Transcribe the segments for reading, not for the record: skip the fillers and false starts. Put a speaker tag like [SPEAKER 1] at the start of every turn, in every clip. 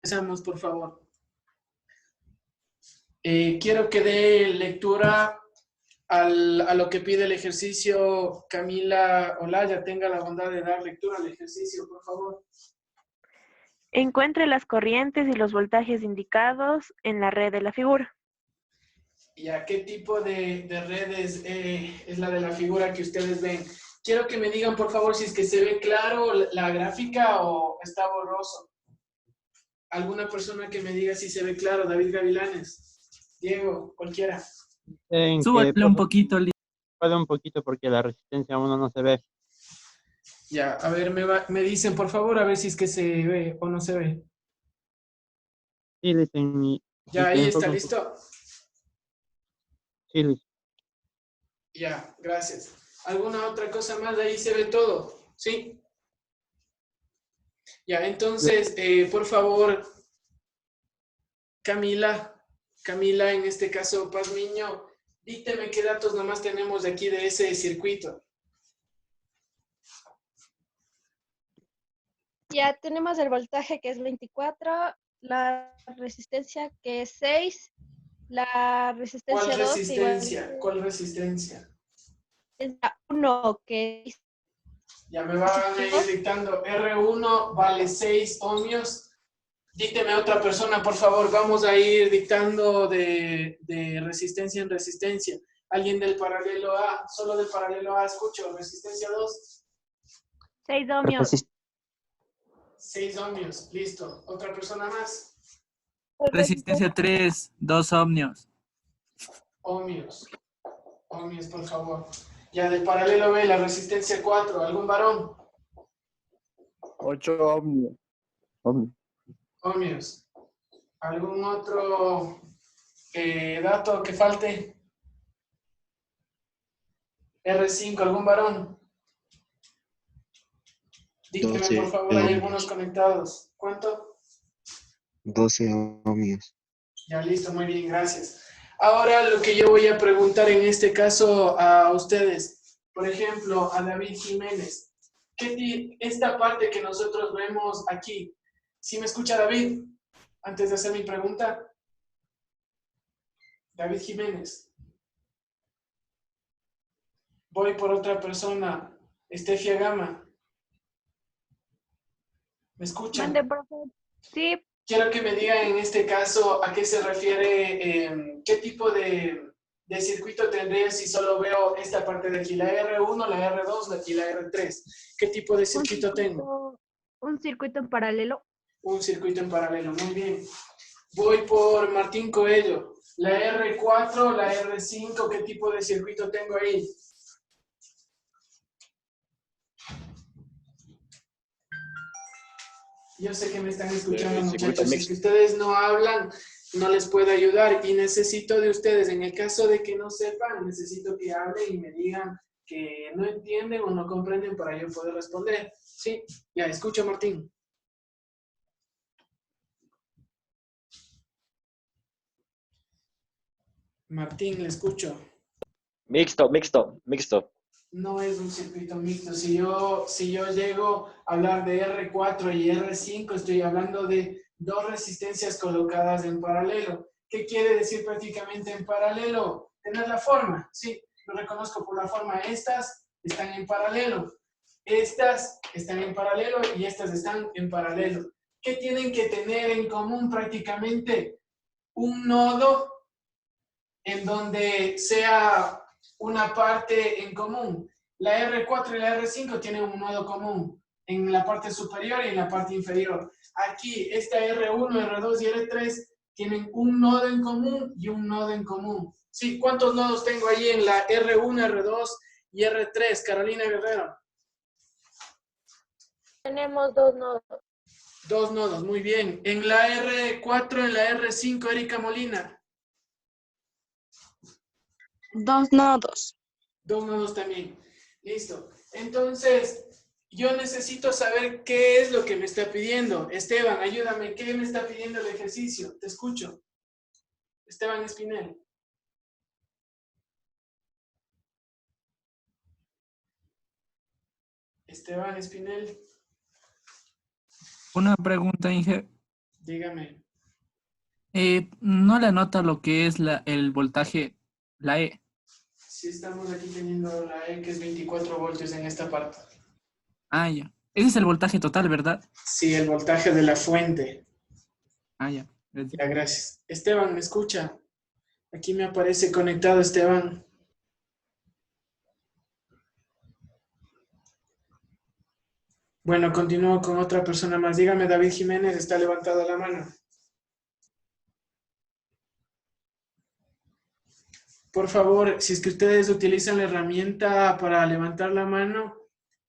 [SPEAKER 1] Empezamos, por favor. Quiero que dé lectura a lo que pide el ejercicio Camila Olaya. Tenga la bondad de dar lectura al ejercicio, por favor.
[SPEAKER 2] Encuentre las corrientes y los voltajes indicados en la red de la figura.
[SPEAKER 1] ¿Y a qué tipo de redes es la de la figura que ustedes ven? Quiero que me digan, por favor, si es que se ve claro la gráfica o está borroso. ¿Alguna persona que me diga si se ve claro? David Gavilanes, Diego, cualquiera.
[SPEAKER 3] En
[SPEAKER 4] Súbale
[SPEAKER 3] que
[SPEAKER 4] un poquito,
[SPEAKER 3] puede un poquito porque la resistencia uno no se ve.
[SPEAKER 1] Ya, a ver, me dicen, por favor, a ver si es que se ve o no se ve.
[SPEAKER 3] Sí, dicen,
[SPEAKER 1] Ya, ahí está, ¿listo?
[SPEAKER 3] Sí, listo.
[SPEAKER 1] Ya, gracias. ¿Alguna otra cosa más? De ahí se ve todo, ¿sí? Ya, entonces, por favor, Camila, en este caso, Pazmiño, dígame qué datos nomás tenemos de aquí de ese circuito.
[SPEAKER 5] Ya tenemos el voltaje que es 24, la resistencia que es 6, la resistencia 2 que igual
[SPEAKER 1] ¿Cuál resistencia?
[SPEAKER 5] es la 1 que es
[SPEAKER 1] Ya me van a ir dictando. R1 vale 6 ohmios. Dícteme a otra persona, por favor. Vamos a ir dictando de resistencia en resistencia. ¿Alguien del paralelo A? Solo del paralelo A escucho. Resistencia 2.
[SPEAKER 2] 6 ohmios.
[SPEAKER 1] 6 ohmios. Listo. ¿Otra persona más?
[SPEAKER 4] Resistencia 3, 2 ohmios.
[SPEAKER 1] Ohmios. Ohmios, por favor. Ya del paralelo B, la resistencia 4. ¿Algún varón?
[SPEAKER 6] 8 ohmios.
[SPEAKER 1] Ohmios. ¿Algún otro dato que falte? R5, ¿algún varón? Dígame, por favor, hay algunos conectados. ¿Cuánto?
[SPEAKER 6] 12 ohmios.
[SPEAKER 1] Ya, listo, muy bien, gracias. Ahora lo que yo voy a preguntar en este caso a ustedes, por ejemplo, a David Jiménez, esta parte que nosotros vemos aquí, ¿sí me escucha David? Antes de hacer mi pregunta. David Jiménez. Voy por otra persona, Estefia Gama. ¿Me escuchan?
[SPEAKER 2] Mande, profe. Sí,
[SPEAKER 1] Quiero que me digan en este caso a qué se refiere, qué tipo de circuito tendría si solo veo esta parte de aquí, la R1, la R2 y la R3. ¿Qué tipo de circuito tengo?
[SPEAKER 2] un circuito en paralelo.
[SPEAKER 1] Un circuito en paralelo, muy bien. Voy por Martín Coelho. La R4, la R5, ¿qué tipo de circuito tengo ahí? Yo sé que me están escuchando, muchachos. Si es que ustedes no hablan, no les puedo ayudar. Y necesito de ustedes, en el caso de que no sepan, necesito que hablen y me digan que no entienden o no comprenden para yo poder responder. Sí, ya, escucho, Martín. Martín, le escucho.
[SPEAKER 7] Mixto.
[SPEAKER 1] No es un circuito mixto. Si yo llego a hablar de R4 y R5, estoy hablando de dos resistencias colocadas en paralelo. ¿Qué quiere decir prácticamente en paralelo? Tener la forma, sí, lo reconozco por la forma. Estas están en paralelo, estas están en paralelo y estas están en paralelo. ¿Qué tienen que tener en común prácticamente? Un nodo en donde sea una parte en común. La R4 y la R5 tienen un nodo común en la parte superior y en la parte inferior. Aquí, esta R1, R2 y R3 tienen un nodo en común y un nodo en común. Sí, ¿cuántos nodos tengo ahí en la R1, R2 y R3, Carolina Guerrero?
[SPEAKER 5] tenemos 2 nodos.
[SPEAKER 1] 2 nodos, muy bien. En la R4, en la R5, Erika Molina.
[SPEAKER 8] 2 nodos.
[SPEAKER 1] 2 nodos también. Listo. Entonces, yo necesito saber qué es lo que me está pidiendo. Esteban, ayúdame. ¿Qué me está pidiendo el ejercicio? Te escucho. Esteban Espinel. Esteban Espinel.
[SPEAKER 4] Una pregunta, Inge.
[SPEAKER 1] Dígame.
[SPEAKER 4] No le anota lo que es el voltaje, la E.
[SPEAKER 1] Sí, estamos aquí teniendo la E, que es 24 voltios en esta parte.
[SPEAKER 4] Ah, ya. Ese es el voltaje total, ¿verdad?
[SPEAKER 1] Sí, el voltaje de la fuente.
[SPEAKER 4] Ah, ya. Gracias.
[SPEAKER 1] Ya, gracias. Esteban, ¿me escucha? Aquí me aparece conectado Esteban. Bueno, continúo con otra persona más. Dígame, David Jiménez, está levantado la mano. Por favor, si es que ustedes utilizan la herramienta para levantar la mano,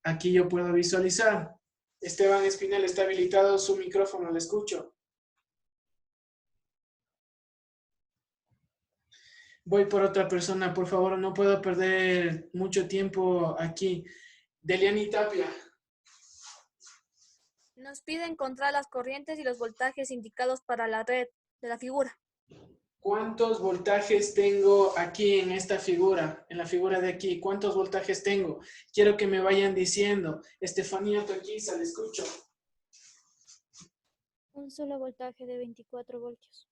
[SPEAKER 1] aquí yo puedo visualizar. Esteban Espinel, está habilitado su micrófono, le escucho. Voy por otra persona, por favor, no puedo perder mucho tiempo aquí. Deliani Tapia.
[SPEAKER 7] Nos pide encontrar las corrientes y los voltajes indicados para la red de la figura.
[SPEAKER 1] ¿Cuántos voltajes tengo aquí en esta figura? En la figura de aquí, ¿cuántos voltajes tengo? Quiero que me vayan diciendo. Estefanía Toquiza, le escucho.
[SPEAKER 9] Un solo voltaje de 24 voltios.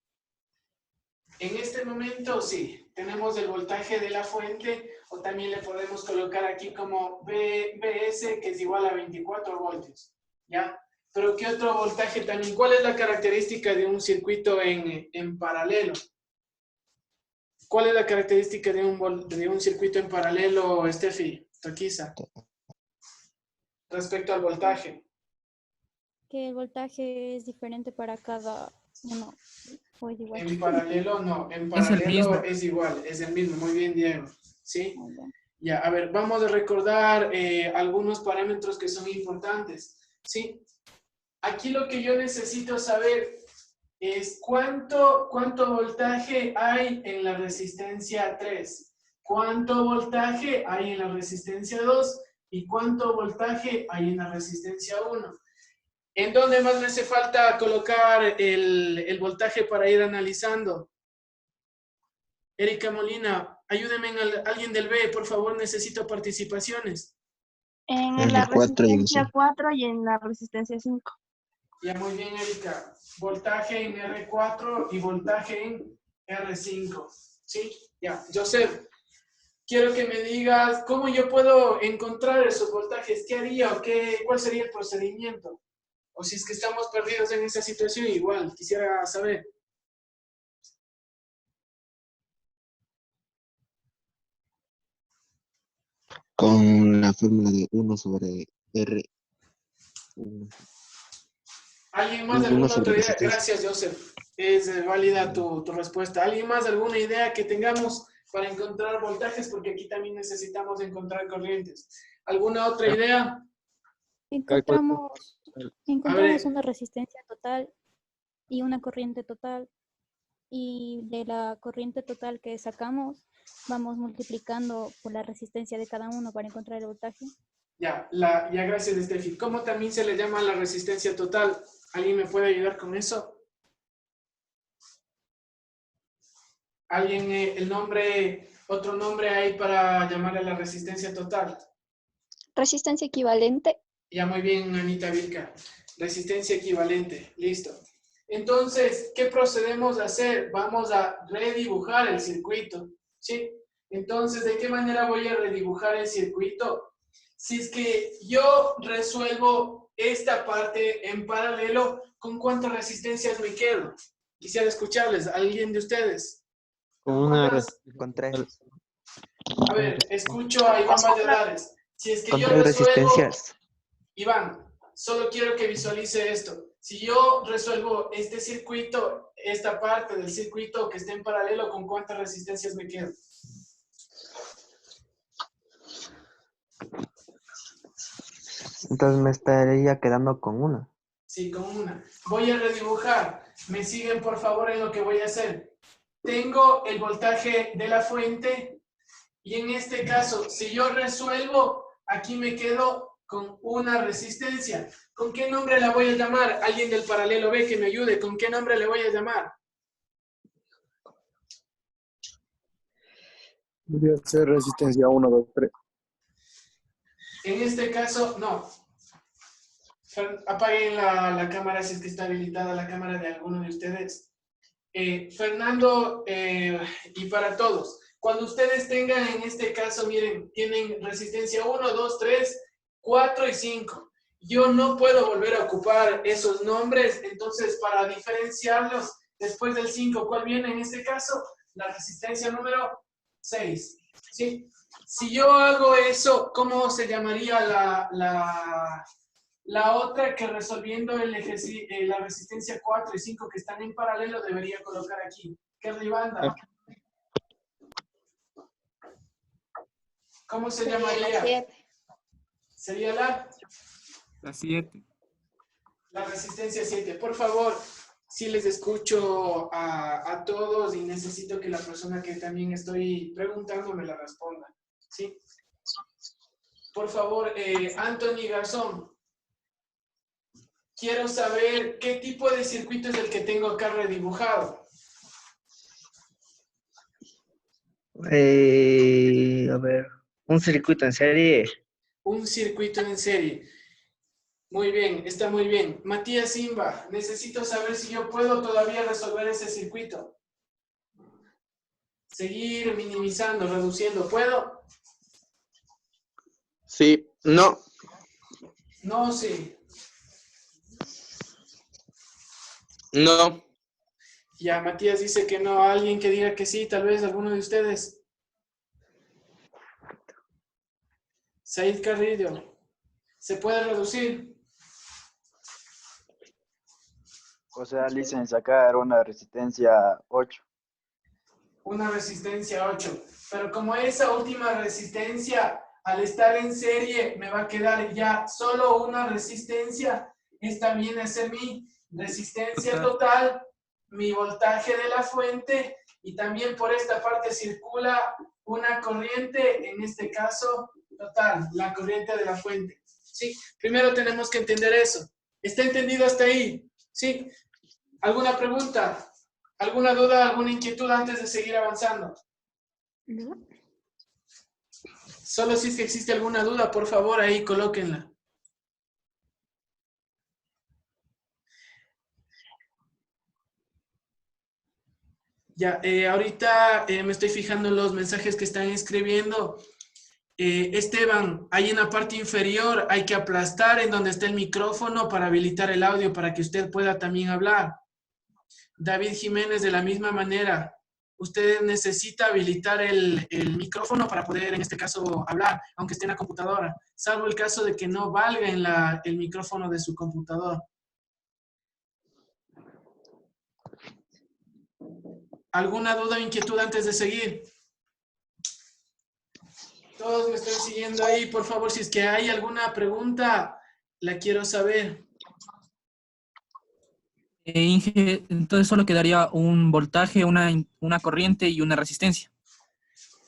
[SPEAKER 1] En este momento, sí, tenemos el voltaje de la fuente, o también le podemos colocar aquí como BS, que es igual a 24 voltios, ¿ya? Pero ¿qué otro voltaje también? ¿Cuál es la característica de un circuito en paralelo? ¿Cuál es la característica de un circuito en paralelo, Steffi Toquiza? Respecto al voltaje.
[SPEAKER 9] Que el voltaje es diferente para cada uno. O es igual.
[SPEAKER 1] En paralelo no, en
[SPEAKER 4] Es el mismo.
[SPEAKER 1] paralelo es igual, es el mismo. Muy bien, Diego. ¿Sí? Ya, a ver, vamos a recordar algunos parámetros que son importantes. ¿Sí? Aquí lo que yo necesito saber es cuánto voltaje hay en la resistencia 3, cuánto voltaje hay en la resistencia 2 y cuánto voltaje hay en la resistencia 1. ¿En dónde más me hace falta colocar el voltaje para ir analizando? Erika Molina, ayúdeme alguien del B, por favor, necesito participaciones.
[SPEAKER 8] En la resistencia 4 y en la resistencia 5.
[SPEAKER 1] Ya, muy bien, Erika. Voltaje en R4 y voltaje en R5. ¿Sí? Ya, Joseph, quiero que me digas cómo yo puedo encontrar esos voltajes. ¿Qué haría o cuál sería el procedimiento? O si es que estamos perdidos en esa situación, igual, quisiera saber.
[SPEAKER 6] Con la fórmula de 1 sobre R.
[SPEAKER 1] ¿Alguien más alguna otra idea? Gracias, Joseph. Es válida tu respuesta. ¿Alguien más alguna idea que tengamos para encontrar voltajes? Porque aquí también necesitamos encontrar corrientes. ¿Alguna otra idea?
[SPEAKER 9] Encontramos una resistencia total y una corriente total. Y de la corriente total que sacamos, vamos multiplicando por la resistencia de cada uno para encontrar el voltaje.
[SPEAKER 1] Ya gracias, Steffi. ¿Cómo también se le llama la resistencia total? ¿Alguien me puede ayudar con eso? ¿Alguien, otro nombre hay para llamar a la resistencia total?
[SPEAKER 5] Resistencia equivalente.
[SPEAKER 1] Ya, muy bien, Anita Vilca. Resistencia equivalente. Listo. Entonces, ¿qué procedemos a hacer? Vamos a redibujar el circuito, ¿sí? Entonces, ¿de qué manera voy a redibujar el circuito? Si es que yo resuelvo esta parte en paralelo, ¿con cuántas resistencias me quedo? Quisiera escucharles. ¿Alguien de ustedes?
[SPEAKER 3] Con 3.
[SPEAKER 1] A ver, escucho a Iván Valladares. Si es que
[SPEAKER 3] Con
[SPEAKER 1] yo
[SPEAKER 3] 3
[SPEAKER 1] resuelvo...
[SPEAKER 3] resistencias.
[SPEAKER 1] Iván, solo quiero que visualice esto. Si yo resuelvo este circuito, esta parte del circuito que esté en paralelo, ¿con cuántas resistencias me quedo?
[SPEAKER 3] Entonces me estaría quedando con una.
[SPEAKER 1] Sí, con una. Voy a redibujar. ¿Me siguen, por favor, en lo que voy a hacer? Tengo el voltaje de la fuente y en este caso, si yo resuelvo, aquí me quedo con una resistencia. ¿Con qué nombre la voy a llamar? Alguien del paralelo B que me ayude. ¿Con qué nombre le voy a llamar?
[SPEAKER 6] Debería ser resistencia 1, 2, 3.
[SPEAKER 1] En este caso, no. Apaguen la cámara si es que está habilitada la cámara de alguno de ustedes. Fernando, y para todos, cuando ustedes tengan en este caso, miren, tienen resistencia 1, 2, 3, 4 y 5. Yo no puedo volver a ocupar esos nombres, entonces para diferenciarlos, después del 5, ¿cuál viene en este caso? La resistencia número 6. ¿Sí? Si yo hago eso, ¿cómo se llamaría la otra que resolviendo la resistencia 4 y 5 que están en paralelo debería colocar aquí? ¿Qué ribanda? ¿Cómo se llamaría?
[SPEAKER 5] 7.
[SPEAKER 1] Sería la
[SPEAKER 4] 7.
[SPEAKER 1] La resistencia 7. Por favor, si les escucho a todos y necesito que la persona que también estoy preguntando me la responda. ¿Sí? Por favor, Anthony Garzón. Quiero saber qué tipo de circuito es el que tengo acá redibujado.
[SPEAKER 10] A ver, un circuito en serie.
[SPEAKER 1] Un circuito en serie. Muy bien, está muy bien. Matías Simba, necesito saber si yo puedo todavía resolver ese circuito. Seguir minimizando, reduciendo. ¿Puedo?
[SPEAKER 11] Sí, no.
[SPEAKER 1] No, sí.
[SPEAKER 11] No.
[SPEAKER 1] Ya, Matías dice que no. Alguien que diga que sí, tal vez alguno de ustedes. Said Carrillo, ¿se puede reducir?
[SPEAKER 12] O sea, dicen sacar una resistencia 8.
[SPEAKER 1] Una resistencia 8. Pero como esa última resistencia, al estar en serie, me va a quedar ya solo una resistencia. Esta viene a ser mi resistencia total, mi voltaje de la fuente, y también por esta parte circula una corriente, en este caso total, la corriente de la fuente. ¿Sí? Primero tenemos que entender eso. ¿Está entendido hasta ahí? ¿Sí? ¿Alguna pregunta? ¿Alguna duda? ¿Alguna inquietud antes de seguir avanzando?
[SPEAKER 5] No.
[SPEAKER 1] Solo si es que existe alguna duda, por favor, ahí colóquenla. Ya, ahorita me estoy fijando en los mensajes que están escribiendo. Esteban, ahí en la parte inferior hay que aplastar en donde está el micrófono para habilitar el audio para que usted pueda también hablar. David Jiménez, de la misma manera, usted necesita habilitar el micrófono para poder, en este caso, hablar, aunque esté en la computadora, salvo el caso de que no valga en el micrófono de su computador. ¿Alguna duda o inquietud antes de seguir? Todos me están siguiendo ahí, por favor, si es que hay alguna pregunta, la quiero saber.
[SPEAKER 4] Inge, entonces solo quedaría un voltaje, una corriente y una resistencia.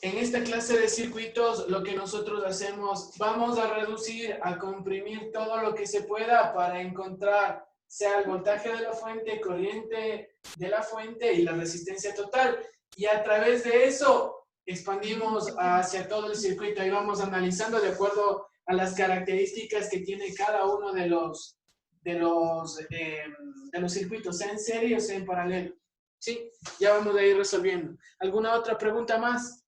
[SPEAKER 1] En esta clase de circuitos, lo que nosotros hacemos, vamos a reducir, a comprimir todo lo que se pueda para encontrar, sea el voltaje de la fuente, corriente de la fuente y la resistencia total. Y a través de eso, expandimos hacia todo el circuito y vamos analizando de acuerdo a las características que tiene cada uno de los circuitos, sea en serie o sea en paralelo. ¿Sí? Ya vamos a ir resolviendo. ¿Alguna otra pregunta más?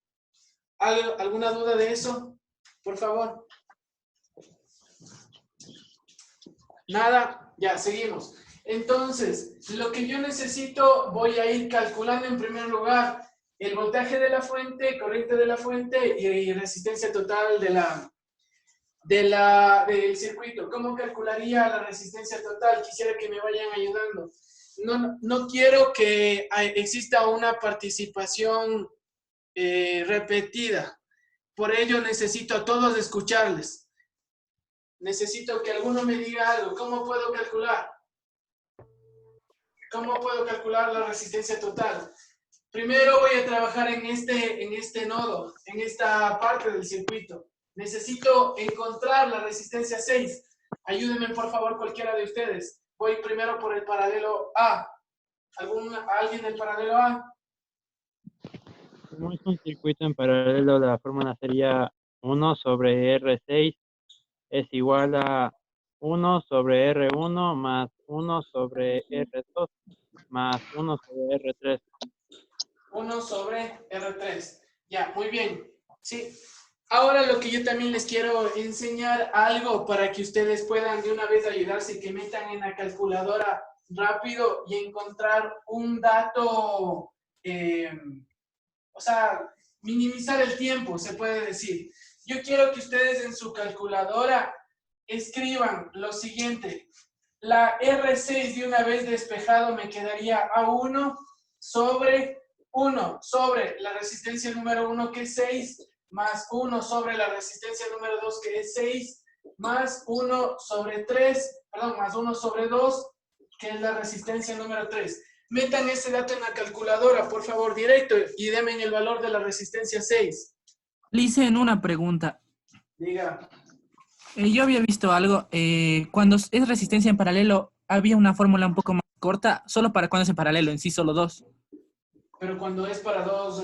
[SPEAKER 1] ¿Alguna duda de eso? Por favor. Nada, ya, seguimos. Entonces, lo que yo necesito, voy a ir calculando en primer lugar el voltaje de la fuente, corriente de la fuente y resistencia total del circuito. ¿Cómo calcularía la resistencia total? Quisiera que me vayan ayudando. No quiero que exista una participación repetida. Por ello necesito a todos escucharles. Necesito que alguno me diga algo. ¿Cómo puedo calcular? ¿Cómo puedo calcular la resistencia total? Primero voy a trabajar en este nodo, en esta parte del circuito. Necesito encontrar la resistencia 6. Ayúdenme, por favor, cualquiera de ustedes. Voy primero por el paralelo A. ¿Alguien del paralelo A?
[SPEAKER 3] Como es un circuito en paralelo, la fórmula sería 1 sobre R6 es igual a 1 sobre R1 más 1 sobre R2 más 1 sobre R3.
[SPEAKER 1] 1 sobre R3. Ya, muy bien. Sí. Ahora lo que yo también les quiero enseñar algo para que ustedes puedan de una vez ayudarse, que metan en la calculadora rápido y encontrar un dato, o sea, minimizar el tiempo, se puede decir. Yo quiero que ustedes en su calculadora escriban lo siguiente. La R6 de una vez despejado me quedaría A1 sobre 1 sobre la resistencia número 1 que es 6 más 1 sobre la resistencia número 2 que es 6 más 1 sobre 3, perdón, más 1 sobre 2 que es la resistencia número 3. Metan ese dato en la calculadora, por favor, directo, y denme el valor de la resistencia 6.
[SPEAKER 4] Licen, una pregunta.
[SPEAKER 1] Diga.
[SPEAKER 4] Yo había visto algo, cuando es resistencia en paralelo, había una fórmula un poco más corta, solo para cuando es en paralelo, en sí solo 2.
[SPEAKER 1] Pero cuando es para dos,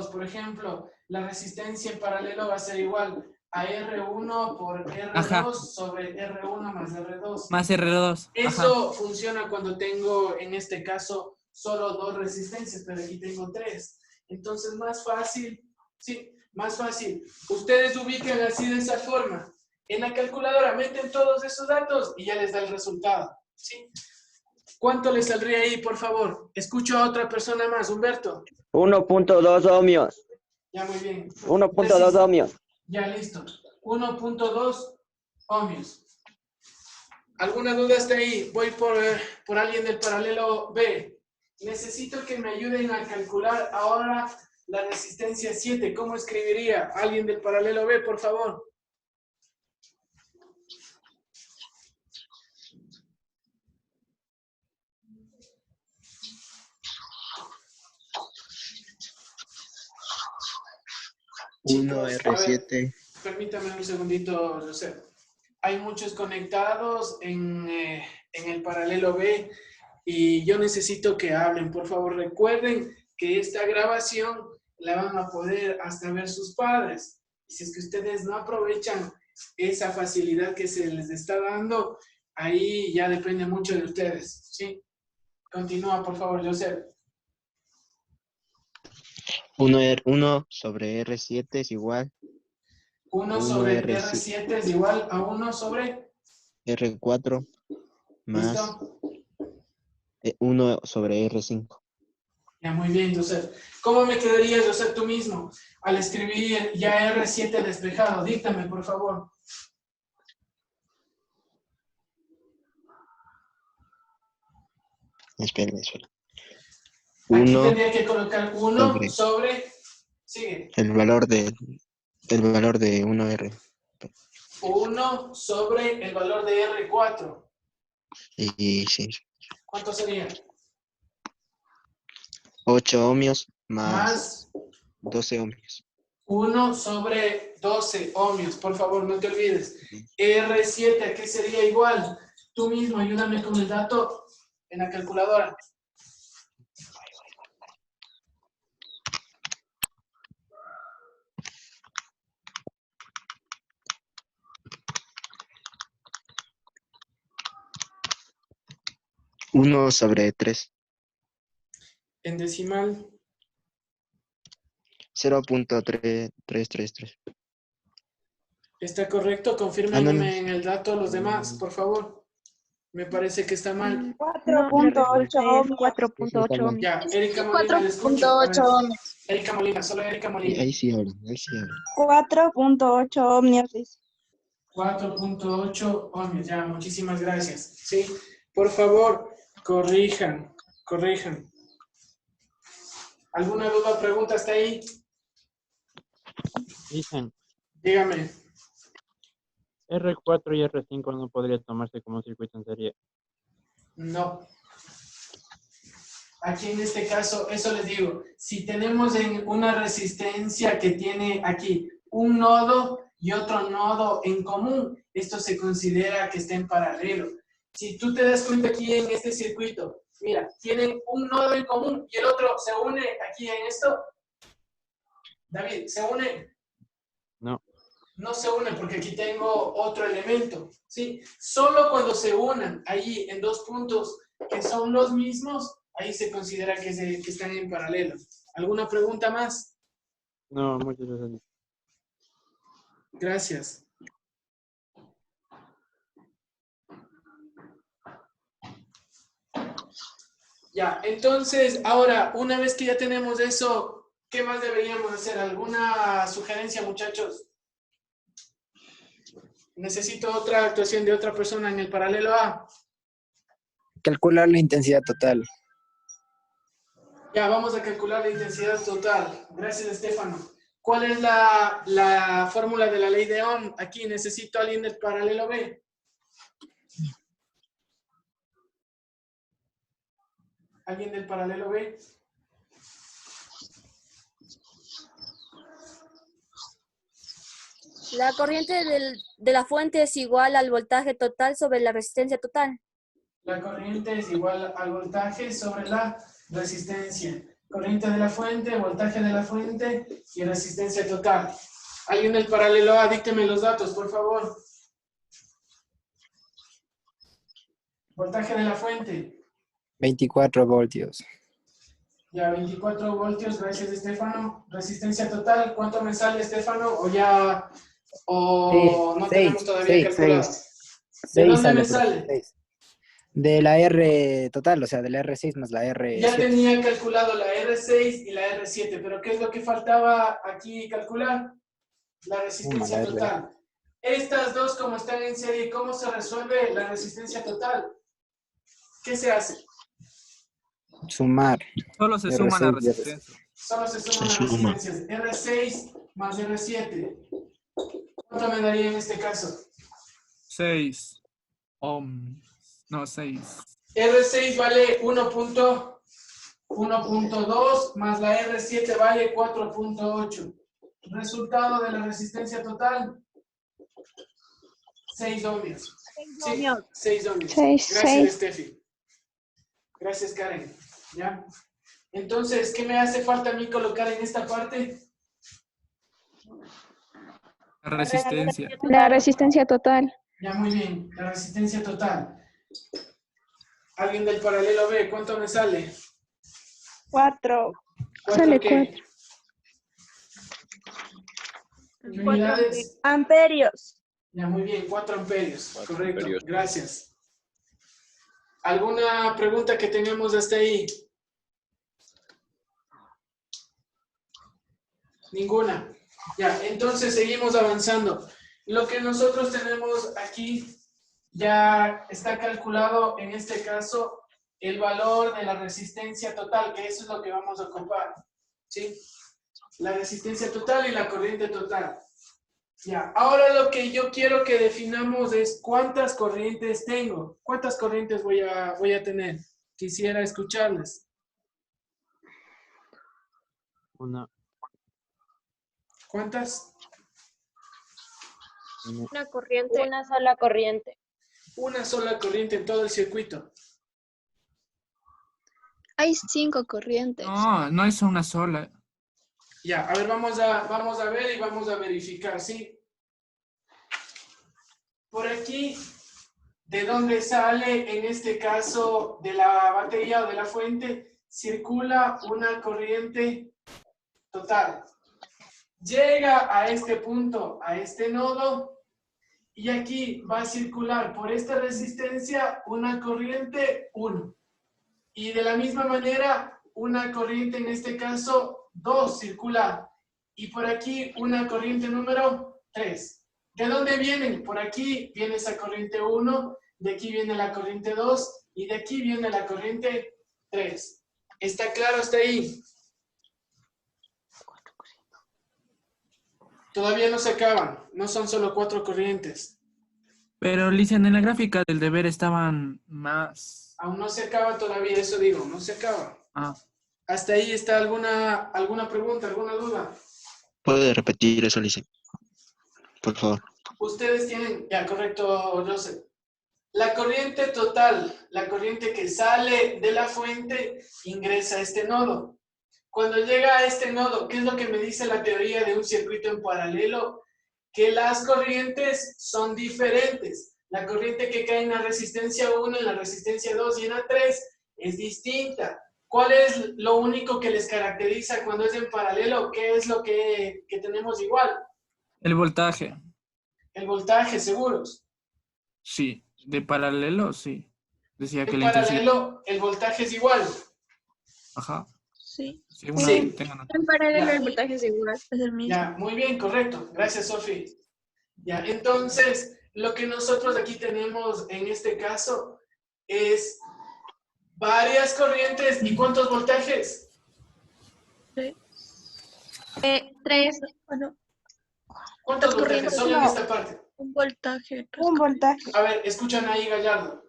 [SPEAKER 1] por ejemplo, la resistencia en paralelo va a ser igual a R1 por R2
[SPEAKER 4] Ajá.
[SPEAKER 1] sobre R1 más R2.
[SPEAKER 4] Más R2.
[SPEAKER 1] Eso funciona cuando tengo, en este caso, solo 2 resistencias, pero aquí tengo 3. Entonces, más fácil, sí, más fácil. Ustedes ubican así de esa forma. En la calculadora meten todos esos datos y ya les da el resultado, ¿sí? ¿Cuánto le saldría ahí, por favor? Escucho a otra persona más, Humberto.
[SPEAKER 13] 1.2 ohmios.
[SPEAKER 1] Ya, muy bien.
[SPEAKER 13] 1.2 ohmios.
[SPEAKER 1] Ya, listo. 1.2 ohmios. ¿Alguna duda hasta ahí? Voy por alguien del paralelo B. Necesito que me ayuden a calcular ahora la resistencia 7. ¿Cómo escribiría? ¿Alguien del paralelo B, por favor?
[SPEAKER 6] Chicos, 1R7.
[SPEAKER 1] Permítame un segundito, José. Hay muchos conectados en el paralelo B y yo necesito que hablen. Por favor, recuerden que esta grabación la van a poder hasta ver sus padres. Y si es que ustedes no aprovechan esa facilidad que se les está dando, ahí ya depende mucho de ustedes, ¿sí? Continúa, por favor, José.
[SPEAKER 6] 1 sobre R7 es igual.
[SPEAKER 1] 1 sobre R7 es igual a 1 sobre
[SPEAKER 6] R4 más
[SPEAKER 1] ¿listo?
[SPEAKER 6] 1 sobre R5.
[SPEAKER 1] Ya, muy bien, José. ¿Cómo me quedaría, José, tú mismo al escribir ya R7 despejado? Díctame, por favor.
[SPEAKER 6] Espera.
[SPEAKER 1] Aquí
[SPEAKER 6] 1
[SPEAKER 1] tendría que colocar 1 sobre sigue.
[SPEAKER 6] el valor de 1R.
[SPEAKER 1] 1 sobre el valor de R4.
[SPEAKER 6] Y sí.
[SPEAKER 1] ¿Cuánto sería?
[SPEAKER 6] 8 ohmios más 12 ohmios.
[SPEAKER 1] 1 sobre 12 ohmios. Por favor, no te olvides. R7, ¿a qué sería igual? Tú mismo, ayúdame con el dato en la calculadora.
[SPEAKER 6] Uno sobre 3.
[SPEAKER 1] En decimal.
[SPEAKER 6] 0.3333.
[SPEAKER 1] ¿Está correcto? Confírmenme en el dato los demás, por favor. Me parece que está mal.
[SPEAKER 8] 4.8 ohmios.
[SPEAKER 2] 4.8 ohmios.
[SPEAKER 1] Ya, Erika Molina, le escucho.
[SPEAKER 8] 4.8 ohmios.
[SPEAKER 1] Erika Molina, solo Erika Molina.
[SPEAKER 6] Ahí sí habla.
[SPEAKER 8] 4.8 ohmios, dice.
[SPEAKER 1] 4.8 ohmios, ya, muchísimas gracias. Sí, por favor, corrijan. ¿Alguna duda o pregunta hasta ahí?
[SPEAKER 3] Dicen,
[SPEAKER 1] Dígame.
[SPEAKER 3] R4 y R5 no podría tomarse como un circuito en serie.
[SPEAKER 1] No. Aquí en este caso, eso les digo, si tenemos una resistencia que tiene aquí un nodo y otro nodo en común, esto se considera que está en paralelo. Si tú te das cuenta aquí en este circuito, mira, tienen un nodo en común y el otro se une aquí en esto. David, ¿se une?
[SPEAKER 3] No.
[SPEAKER 1] no se unen porque aquí tengo otro elemento, ¿sí? Solo cuando se unan ahí en dos puntos que son los mismos, ahí se considera que están en paralelo. ¿Alguna pregunta más?
[SPEAKER 3] No, muchas gracias.
[SPEAKER 1] Gracias. Ya, entonces, ahora, una vez que ya tenemos eso, ¿qué más deberíamos hacer? ¿Alguna sugerencia, muchachos? Necesito otra actuación de otra persona en el paralelo A.
[SPEAKER 14] Calcular la intensidad total.
[SPEAKER 1] Ya, vamos a calcular la intensidad total. Gracias, Estefano. ¿Cuál es la fórmula de la ley de Ohm? Aquí necesito a alguien del paralelo B. ¿Alguien del paralelo B?
[SPEAKER 7] La corriente de la fuente es igual al voltaje total sobre la resistencia total.
[SPEAKER 1] La corriente es igual al voltaje sobre la resistencia. Corriente de la fuente, voltaje de la fuente y resistencia total. ¿Alguien del paralelo A? Dícteme los datos, por favor. Voltaje de la fuente.
[SPEAKER 14] 24 voltios.
[SPEAKER 1] Ya, 24 voltios, gracias, Estefano. Resistencia total, ¿cuánto me sale, Estefano? ¿O ya, no tenemos todavía calculado? ¿De dónde me sale?
[SPEAKER 14] 6. De la R total, o sea, de la R6 más la R7.
[SPEAKER 1] Ya tenía calculado la R6 y la R7, pero ¿qué es lo que faltaba aquí calcular? La resistencia total. Estas dos, como están en serie, ¿cómo se resuelve la resistencia total? ¿Qué se hace?
[SPEAKER 14] Sumar.
[SPEAKER 4] Solo se suman las resistencias.
[SPEAKER 1] Solo se suman las resistencias. R6 más R7. ¿Cuánto me daría en este caso?
[SPEAKER 4] 6 ohms. No, 6.
[SPEAKER 1] R6 vale 1.2 más la R7 vale 4.8. Resultado de la resistencia total, 6 ohmios. Sí, 6 ohmios. Gracias, Steffi. Gracias, Karen. ¿Ya? Entonces, ¿qué me hace falta a mí colocar en esta parte?
[SPEAKER 4] La resistencia.
[SPEAKER 8] La resistencia total.
[SPEAKER 1] Ya, muy bien. La resistencia total. ¿Alguien del paralelo B? ¿Cuánto me sale?
[SPEAKER 8] 4.
[SPEAKER 1] Sale qué?
[SPEAKER 8] 4.
[SPEAKER 1] ¿Unidades?
[SPEAKER 8] Amperios.
[SPEAKER 1] Ya, muy bien. 4 amperios. Correcto. Amperios. Gracias. ¿Alguna pregunta que tengamos hasta ahí? Ninguna. Ya, entonces seguimos avanzando. Lo que nosotros tenemos aquí ya está calculado, en este caso, el valor de la resistencia total, que eso es lo que vamos a ocupar. ¿Sí? La resistencia total y la corriente total. Ya, ahora lo que yo quiero que definamos es cuántas corrientes tengo. ¿Cuántas corrientes voy a tener? Quisiera escucharles.
[SPEAKER 3] Una.
[SPEAKER 1] ¿Cuántas?
[SPEAKER 7] Una corriente.
[SPEAKER 8] Una sola corriente.
[SPEAKER 1] Una sola corriente en todo el circuito.
[SPEAKER 8] Hay 5 corrientes.
[SPEAKER 4] No, no es una sola.
[SPEAKER 1] Ya, a ver, vamos a ver y vamos a verificar, ¿sí? Por aquí, ¿de dónde sale, en este caso, de la batería o de la fuente? Circula una corriente total. Llega a este punto, a este nodo, y aquí va a circular por esta resistencia una corriente 1. Y de la misma manera, una corriente, en este caso, 2 circula. Y por aquí, una corriente número 3. ¿De dónde vienen? Por aquí viene esa corriente 1, de aquí viene la corriente 2, y de aquí viene la corriente 3. ¿Está claro hasta ahí? Todavía no se acaban, no son solo 4 corrientes.
[SPEAKER 4] Pero, Lician, en la gráfica del deber estaban más.
[SPEAKER 1] Aún no se acaba todavía, eso digo, no se acaba.
[SPEAKER 4] Ah.
[SPEAKER 1] ¿Hasta ahí está alguna pregunta, alguna duda?
[SPEAKER 6] ¿Puede repetir eso, Lice? Por favor.
[SPEAKER 1] Ustedes tienen, ya, correcto, Joseph. La corriente total, la corriente que sale de la fuente, ingresa a este nodo. Cuando llega a este nodo, ¿qué es lo que me dice la teoría de un circuito en paralelo? que las corrientes son diferentes. La corriente que cae en la resistencia 1, en la resistencia 2 y en la 3 es distinta. ¿Cuál es lo único que les caracteriza cuando es en paralelo? ¿Qué es lo que tenemos igual?
[SPEAKER 4] El voltaje.
[SPEAKER 1] El voltaje, ¿seguros?
[SPEAKER 4] Sí. De paralelo, sí. Decía que
[SPEAKER 1] En
[SPEAKER 4] la intensidad.
[SPEAKER 1] paralelo, el voltaje es igual.
[SPEAKER 4] Ajá.
[SPEAKER 5] Sí.
[SPEAKER 4] Según
[SPEAKER 1] Sí.
[SPEAKER 4] tengo notado.
[SPEAKER 5] En paralelo
[SPEAKER 1] Ya.
[SPEAKER 5] el voltaje es igual, es el mismo.
[SPEAKER 1] Ya, muy bien, correcto. Gracias, Sofi. Ya, entonces, lo que nosotros aquí tenemos en este caso es varias corrientes. ¿Y cuántos voltajes?
[SPEAKER 5] 3, bueno,
[SPEAKER 1] ¿Cuántos voltajes? Solo en esta parte.
[SPEAKER 5] un voltaje.
[SPEAKER 8] Un voltaje.
[SPEAKER 1] A ver, escuchan ahí, Gallardo.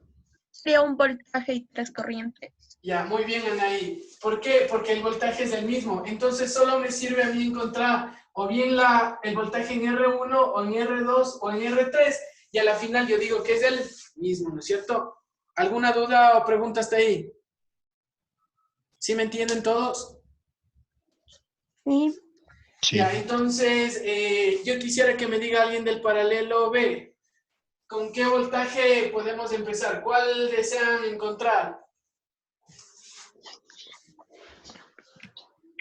[SPEAKER 5] Sería un voltaje y 3 corrientes.
[SPEAKER 1] Ya, muy bien, Anaí. ¿Por qué? Porque el voltaje es el mismo. Entonces, solo me sirve a mí encontrar o bien el voltaje en R1, o en R2, o en R3, y a la final yo digo que es el mismo, ¿no es cierto? ¿Alguna duda o pregunta hasta ahí? ¿Sí me entienden todos?
[SPEAKER 8] Sí.
[SPEAKER 1] Ya, entonces, yo quisiera que me diga alguien del paralelo B. ¿Con qué voltaje podemos empezar? ¿Cuál desean encontrar?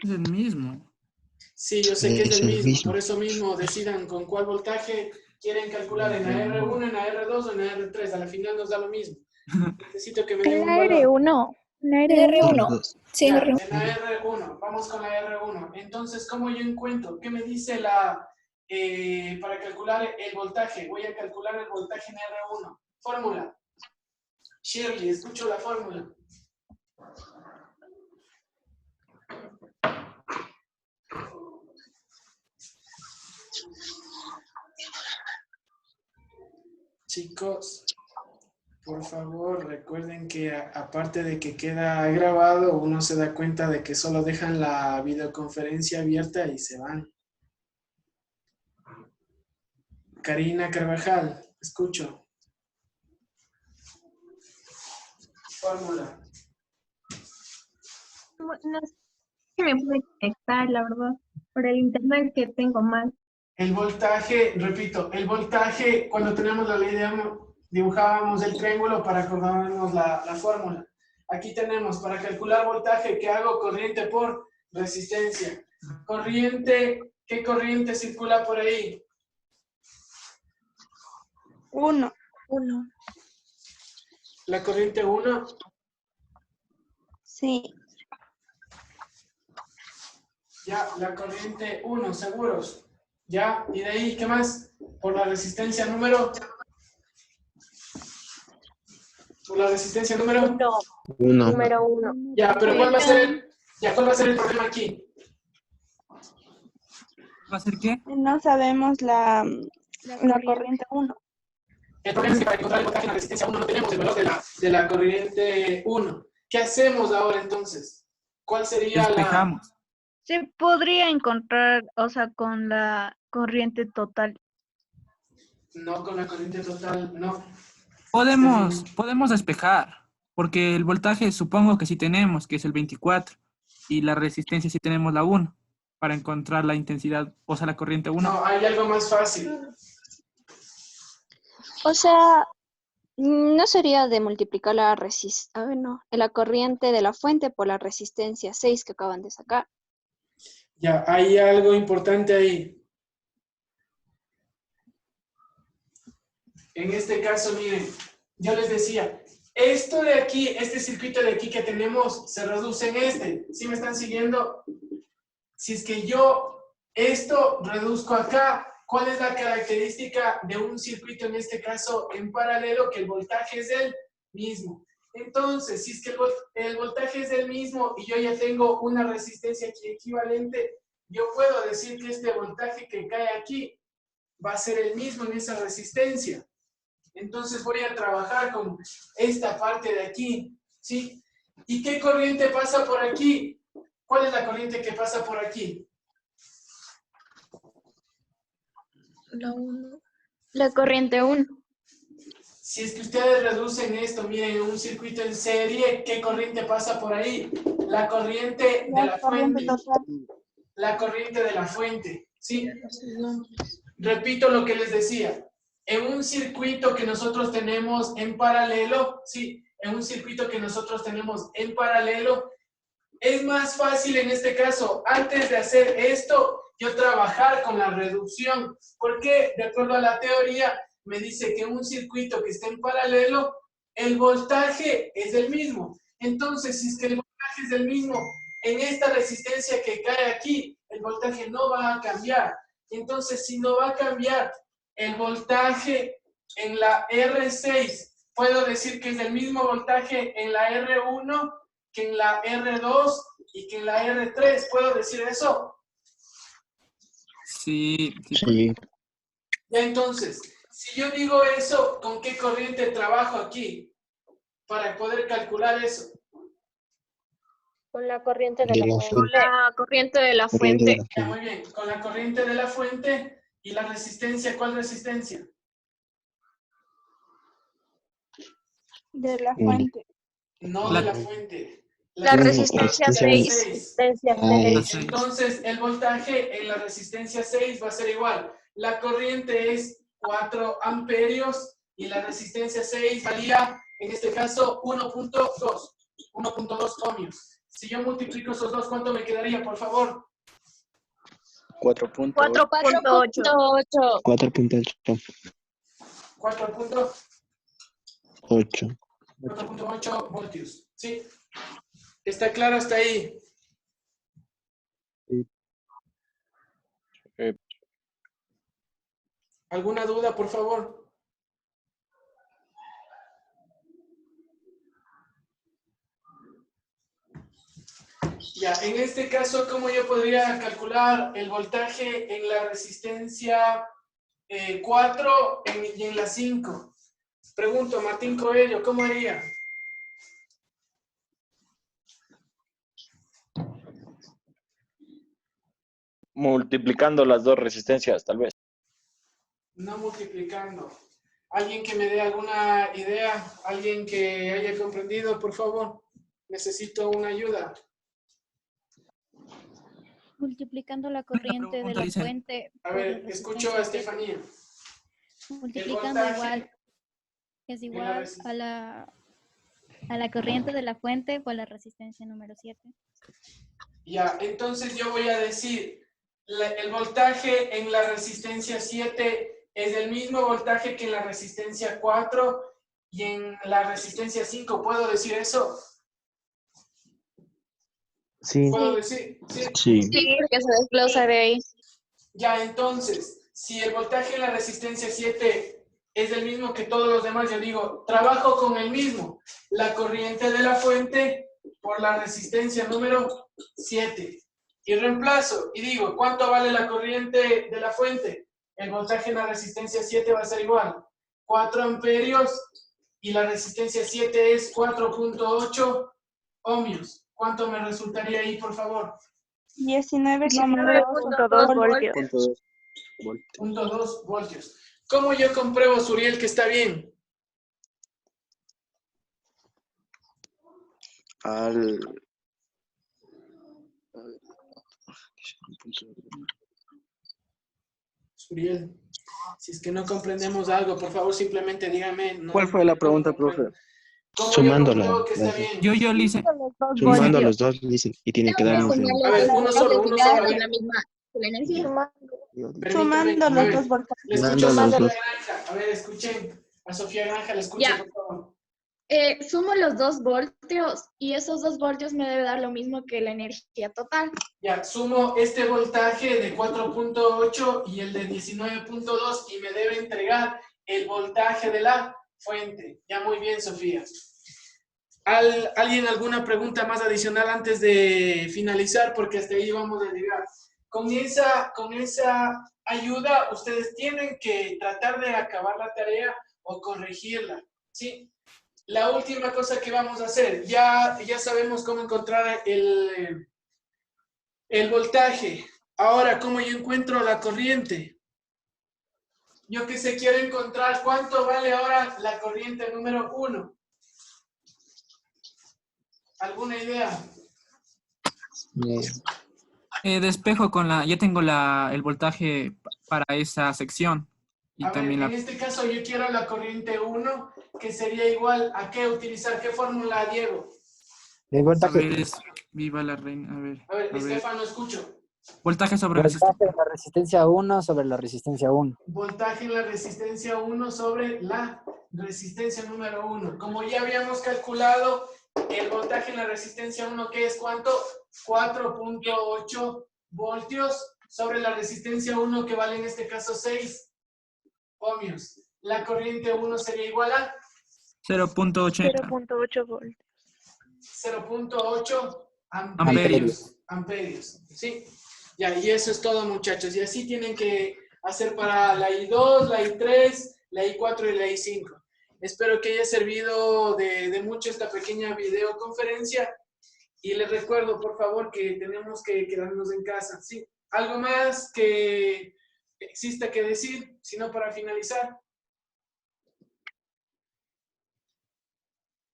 [SPEAKER 4] Es el mismo.
[SPEAKER 1] Sí, yo sé que es
[SPEAKER 6] Es
[SPEAKER 1] el
[SPEAKER 6] el
[SPEAKER 1] mismo.
[SPEAKER 6] mismo.
[SPEAKER 1] Por eso mismo decidan con cuál voltaje quieren calcular, en la R1, en la R2 o en la R3. A la final nos da lo mismo. Necesito que me den un valor.
[SPEAKER 9] R1.
[SPEAKER 6] R2.
[SPEAKER 7] Sí,
[SPEAKER 1] Ya,
[SPEAKER 7] R1.
[SPEAKER 1] en la R1, vamos con la R1. Entonces, ¿cómo yo encuentro? ¿Qué me dice para calcular el voltaje? Voy a calcular el voltaje en R1. Fórmula. Shirley, escucho la fórmula. Chicos, por favor, recuerden que aparte de que queda grabado, uno se da cuenta de que solo dejan la videoconferencia abierta y se van. Karina Carvajal, escucho. Fórmula.
[SPEAKER 5] No sé si me puede conectar, la verdad, por el internet que tengo mal.
[SPEAKER 1] El voltaje, repito, el voltaje, cuando tenemos la ley de Ohm, dibujábamos el triángulo para acordarnos la fórmula. Aquí tenemos, para calcular voltaje, ¿qué hago? Corriente por resistencia. Corriente, ¿qué corriente circula por ahí?
[SPEAKER 8] 1.
[SPEAKER 1] La corriente 1.
[SPEAKER 8] Sí.
[SPEAKER 1] Ya, la corriente 1, seguros. Ya, y de ahí, ¿qué más? Por la resistencia número. Por la resistencia número.
[SPEAKER 6] 1.
[SPEAKER 7] Número 1.
[SPEAKER 1] Ya, pero ¿cuál va a ser el problema aquí?
[SPEAKER 4] ¿Va a ser qué?
[SPEAKER 8] No sabemos la corriente 1.
[SPEAKER 1] El problema es que para encontrar el voltaje en la resistencia 1 no tenemos el valor de la corriente 1. ¿Qué hacemos ahora entonces? ¿Cuál sería
[SPEAKER 4] Despejamos.
[SPEAKER 5] Se podría encontrar, o sea, con la corriente total.
[SPEAKER 1] No, con la corriente total, no.
[SPEAKER 4] Podemos despejar, porque el voltaje supongo que sí tenemos, que es el 24, y la resistencia sí tenemos la 1, para encontrar la intensidad, o sea, la corriente 1.
[SPEAKER 1] No, hay algo más fácil.
[SPEAKER 15] O sea, no sería de multiplicar la corriente de la fuente por la resistencia 6 que acaban de sacar.
[SPEAKER 1] Ya, hay algo importante ahí. En este caso, miren, yo les decía, esto de aquí, este circuito de aquí que tenemos, se reduce en este. ¿Sí me están siguiendo? Si es que yo esto reduzco acá, ¿cuál es la característica de un circuito, en este caso, en paralelo, que el voltaje es el mismo? Entonces, si es que el voltaje es el mismo y yo ya tengo una resistencia aquí equivalente, yo puedo decir que este voltaje que cae aquí va a ser el mismo en esa resistencia. Entonces voy a trabajar con esta parte de aquí, ¿sí? ¿Y qué corriente pasa por aquí? ¿Cuál es la corriente que pasa por aquí?
[SPEAKER 5] La 1.
[SPEAKER 15] La corriente 1.
[SPEAKER 1] Si es que ustedes reducen esto, miren, un circuito en serie, ¿qué corriente pasa por ahí? La corriente de la fuente. La corriente de la fuente, ¿sí? repito lo que les decía. En un circuito que nosotros tenemos en paralelo, sí, en un circuito que nosotros tenemos en paralelo, es más fácil en este caso, antes de hacer esto, yo trabajar con la reducción. Porque, de acuerdo a la teoría, me dice que en un circuito que esté en paralelo, el voltaje es el mismo. Entonces, si es que el voltaje es el mismo, en esta resistencia que cae aquí, el voltaje no va a cambiar. Entonces, si no va a cambiar el voltaje en la R6, puedo decir que es el mismo voltaje en la R1 que en la R2 y que en la R3. ¿Puedo decir eso?
[SPEAKER 4] Sí.
[SPEAKER 6] Sí.
[SPEAKER 1] Ya, entonces, si yo digo eso, ¿con qué corriente trabajo aquí? Para poder calcular eso.
[SPEAKER 7] Con la corriente de
[SPEAKER 6] De
[SPEAKER 7] la
[SPEAKER 6] la
[SPEAKER 7] fuente.
[SPEAKER 6] fuente.
[SPEAKER 15] Con la corriente de la
[SPEAKER 6] Corriente de
[SPEAKER 15] fuente.
[SPEAKER 6] la
[SPEAKER 1] Ya, muy bien. Con la corriente de la fuente y la resistencia. ¿Cuál resistencia?
[SPEAKER 8] De la
[SPEAKER 6] Uno.
[SPEAKER 8] fuente.
[SPEAKER 1] No
[SPEAKER 4] La-
[SPEAKER 1] de la fuente.
[SPEAKER 15] La
[SPEAKER 6] No,
[SPEAKER 15] resistencia
[SPEAKER 6] resistencia
[SPEAKER 15] 6.
[SPEAKER 7] Resistencia
[SPEAKER 6] Ah,
[SPEAKER 7] 6.
[SPEAKER 1] Entonces, el voltaje en la resistencia 6 va a ser igual. La corriente es 4 amperios y la resistencia 6 valía, en este caso, 1.2. 1.2 ohmios. Si yo multiplico esos dos, ¿cuánto me quedaría, por favor?
[SPEAKER 12] 4.8.
[SPEAKER 15] 4.8.
[SPEAKER 6] 4.8.
[SPEAKER 1] 4.8 voltios. ¿Sí? ¿Está claro hasta ahí? ¿Alguna duda, por favor? Ya, en este caso, ¿cómo yo podría calcular el voltaje en la resistencia 4 y en la 5? Pregunto, Martín Coelho, ¿cómo haría?
[SPEAKER 12] Multiplicando las dos resistencias, tal vez.
[SPEAKER 1] No multiplicando. ¿Alguien que me dé alguna idea? ¿Alguien que haya comprendido, por favor? Necesito una ayuda.
[SPEAKER 9] Multiplicando la corriente de la
[SPEAKER 4] dice.
[SPEAKER 9] fuente.
[SPEAKER 1] A
[SPEAKER 9] por
[SPEAKER 1] ver,
[SPEAKER 9] la
[SPEAKER 1] escucho
[SPEAKER 9] resistencia
[SPEAKER 1] a Estefanía.
[SPEAKER 9] Multiplicando
[SPEAKER 1] voltaje
[SPEAKER 9] igual, es igual a la corriente de la fuente por la resistencia número 7.
[SPEAKER 1] Ya, entonces yo voy a decir, el voltaje en la resistencia 7 es el mismo voltaje que en la resistencia 4 y en la resistencia 5. ¿Puedo decir eso?
[SPEAKER 6] Sí.
[SPEAKER 1] ¿Puedo decir? Sí.
[SPEAKER 6] Sí.
[SPEAKER 15] Sí, porque se desglosa de ahí.
[SPEAKER 1] Ya, entonces, si el voltaje en la resistencia 7 es el mismo que todos los demás, yo digo, trabajo con el mismo. La corriente de la fuente por la resistencia número 7. Y reemplazo, y digo, ¿cuánto vale la corriente de la fuente? El voltaje en la resistencia 7 va a ser igual. 4 amperios y la resistencia 7 es 4.8 ohmios. ¿Cuánto me resultaría ahí, por favor?
[SPEAKER 8] 19,2
[SPEAKER 2] voltios.
[SPEAKER 1] 0.2 voltios. ¿Cómo yo compruebo, Suriel, que está bien? Suriel, si es que no comprendemos algo, por favor, simplemente dígame. No,
[SPEAKER 12] ¿Cuál fue la pregunta, profe?
[SPEAKER 6] Sumándola.
[SPEAKER 4] Yo le hice.
[SPEAKER 6] Sumando los dos, dicen, y tiene que darnos el...
[SPEAKER 1] A ver, uno solo. A ver.
[SPEAKER 15] La misma energía.
[SPEAKER 8] Sumando los dos voltajes.
[SPEAKER 1] Le escucho a Sofía Granja. A ver, escuchen. A Sofía Granja le escucho,
[SPEAKER 15] Ya.
[SPEAKER 1] por favor.
[SPEAKER 15] Sumo los 2 voltios y esos 2 voltios me debe dar lo mismo que la energía total.
[SPEAKER 1] Ya, sumo este voltaje de 4.8 y el de 19.2 y me debe entregar el voltaje de la fuente. Ya, muy bien, Sofía. ¿Alguien alguna pregunta más adicional antes de finalizar? Porque hasta ahí vamos a llegar. Con esa ayuda, ustedes tienen que tratar de acabar la tarea o corregirla, ¿sí? La última cosa que vamos a hacer, ya sabemos cómo encontrar el voltaje. Ahora, ¿cómo yo encuentro la corriente? Yo que sé, quiero encontrar cuánto vale ahora la corriente número 1. ¿Alguna idea?
[SPEAKER 4] Despejo con la... Ya tengo el voltaje para esa sección. Y
[SPEAKER 1] A ver,
[SPEAKER 4] también
[SPEAKER 1] en este caso yo quiero la corriente 1, que sería igual a qué utilizar, ¿qué fórmula, Diego?
[SPEAKER 14] El voltaje.
[SPEAKER 4] A ver, viva la reina. A ver.
[SPEAKER 1] Estefano, escucho.
[SPEAKER 4] Voltaje sobre
[SPEAKER 14] Voltaje de la resistencia 1 sobre la resistencia 1.
[SPEAKER 1] Voltaje en la resistencia 1 sobre la resistencia número 1. Como ya habíamos calculado, el voltaje en la resistencia 1, ¿qué es cuánto? 4.8 voltios sobre la resistencia 1, que vale en este caso 6 ohmios. La corriente 1 sería igual a
[SPEAKER 4] 0.80
[SPEAKER 2] voltios.
[SPEAKER 1] 0.8 amperios. ¿Sí? Ya, y eso es todo, muchachos. Y así tienen que hacer para la I2, la I3, la I4 y la I5. Espero que haya servido de mucho esta pequeña videoconferencia. Y les recuerdo, por favor, que tenemos que quedarnos en casa. ¿Sí? ¿Algo más que exista que decir, sino para finalizar?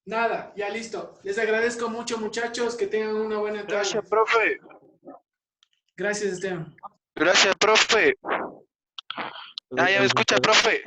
[SPEAKER 1] Nada, ya listo. Les agradezco mucho, muchachos, que tengan una buena tarde.
[SPEAKER 11] Gracias, profe.
[SPEAKER 1] Gracias, Esteban.
[SPEAKER 11] Gracias, profe. Ah, ya me escucha, profe.